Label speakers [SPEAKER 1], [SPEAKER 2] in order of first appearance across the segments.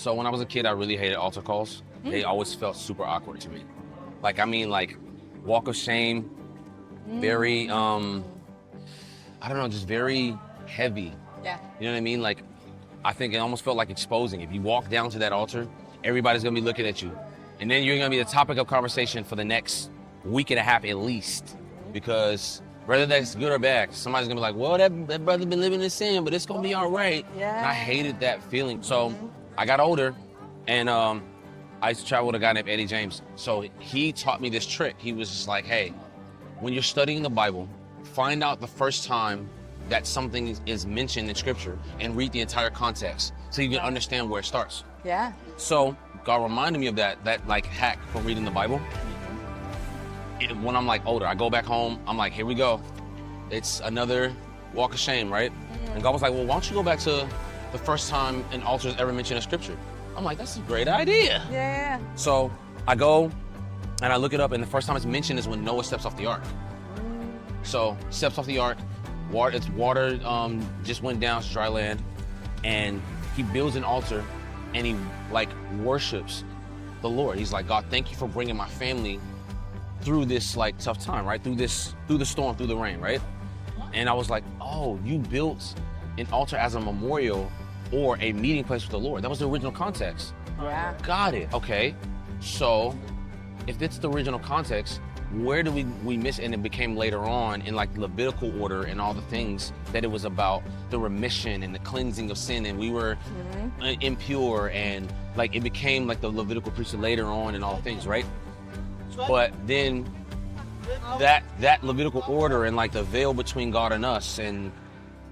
[SPEAKER 1] So when I was a kid, I really hated altar calls. They always felt super awkward to me. Like, I mean, like, walk of shame, very, I don't know, just very heavy.
[SPEAKER 2] Yeah.
[SPEAKER 1] You know what I mean? Like, I think it almost felt like exposing. If you walk down to that altar, everybody's gonna be looking at you. And then you're gonna be the topic of conversation for the next week and a half at least. Because whether that's good or bad, somebody's gonna be like, well, that brother been living in sin, but it's gonna be all right.
[SPEAKER 2] Yeah.
[SPEAKER 1] And I hated that feeling. So I got older and I used to travel with a guy named Eddie James. So he taught me this trick. He was just like, hey, when you're studying the Bible, find out the first time that something is mentioned in scripture and read the entire context so you can understand where it starts.
[SPEAKER 2] Yeah.
[SPEAKER 1] So God reminded me of that like hack from reading the Bible. When I'm like older, I go back home, I'm like, here we go. It's another walk of shame, right? And God was like, well, why don't you go back to the first time an altar is ever mentioned in scripture? I'm like, that's a great idea.
[SPEAKER 2] Yeah.
[SPEAKER 1] So I go and I look it up, and the first time it's mentioned is when Noah steps off the ark. So steps off the ark, water just went down, it's dry land, and he builds an altar and he like worships the Lord. He's like, God, thank you for bringing my family through this like tough time, right? Through the storm, through the rain, right? And I was like, oh, you built an altar as a memorial or a meeting place with the Lord. That was the original context.
[SPEAKER 2] Yeah.
[SPEAKER 1] Got it. Okay. So if that's the original context, where do we miss it? And it became later on in like Levitical order and all the things that it was about the remission and the cleansing of sin, and we were impure, and like it became like the Levitical priesthood later on and all the things, right? But then that Levitical order and like the veil between God and us, and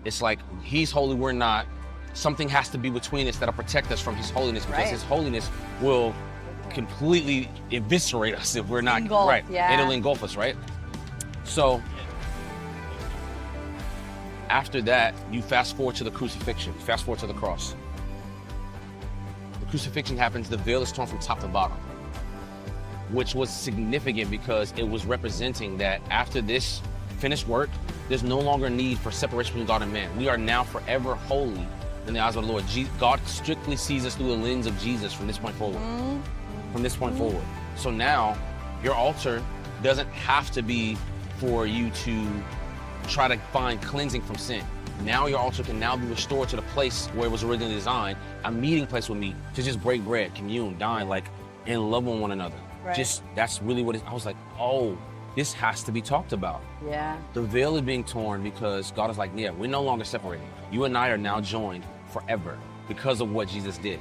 [SPEAKER 1] it's like he's holy, we're not. Something has to be between us that'll protect us from his holiness, because his holiness will completely eviscerate us if we're not right.
[SPEAKER 2] Yeah.
[SPEAKER 1] It'll engulf us, right? So after that, you fast forward to the crucifixion, fast forward to the cross. The crucifixion happens, the veil is torn from top to bottom, which was significant because it was representing that after this finished work, there's no longer need for separation between God and man. We are now forever holy in the eyes of the Lord. God strictly sees us through the lens of Jesus from this point forward. From this point forward. So now, your altar doesn't have to be for you to try to find cleansing from sin. Now your altar can now be restored to the place where it was originally designed, a meeting place with me, to just break bread, commune, dine, like, and love one another.
[SPEAKER 2] Right.
[SPEAKER 1] Just, that's really what it is. I was like, oh, this has to be talked about.
[SPEAKER 2] Yeah.
[SPEAKER 1] The veil is being torn because God is like, yeah, we're no longer separated. You and I are now joined forever because of what Jesus did.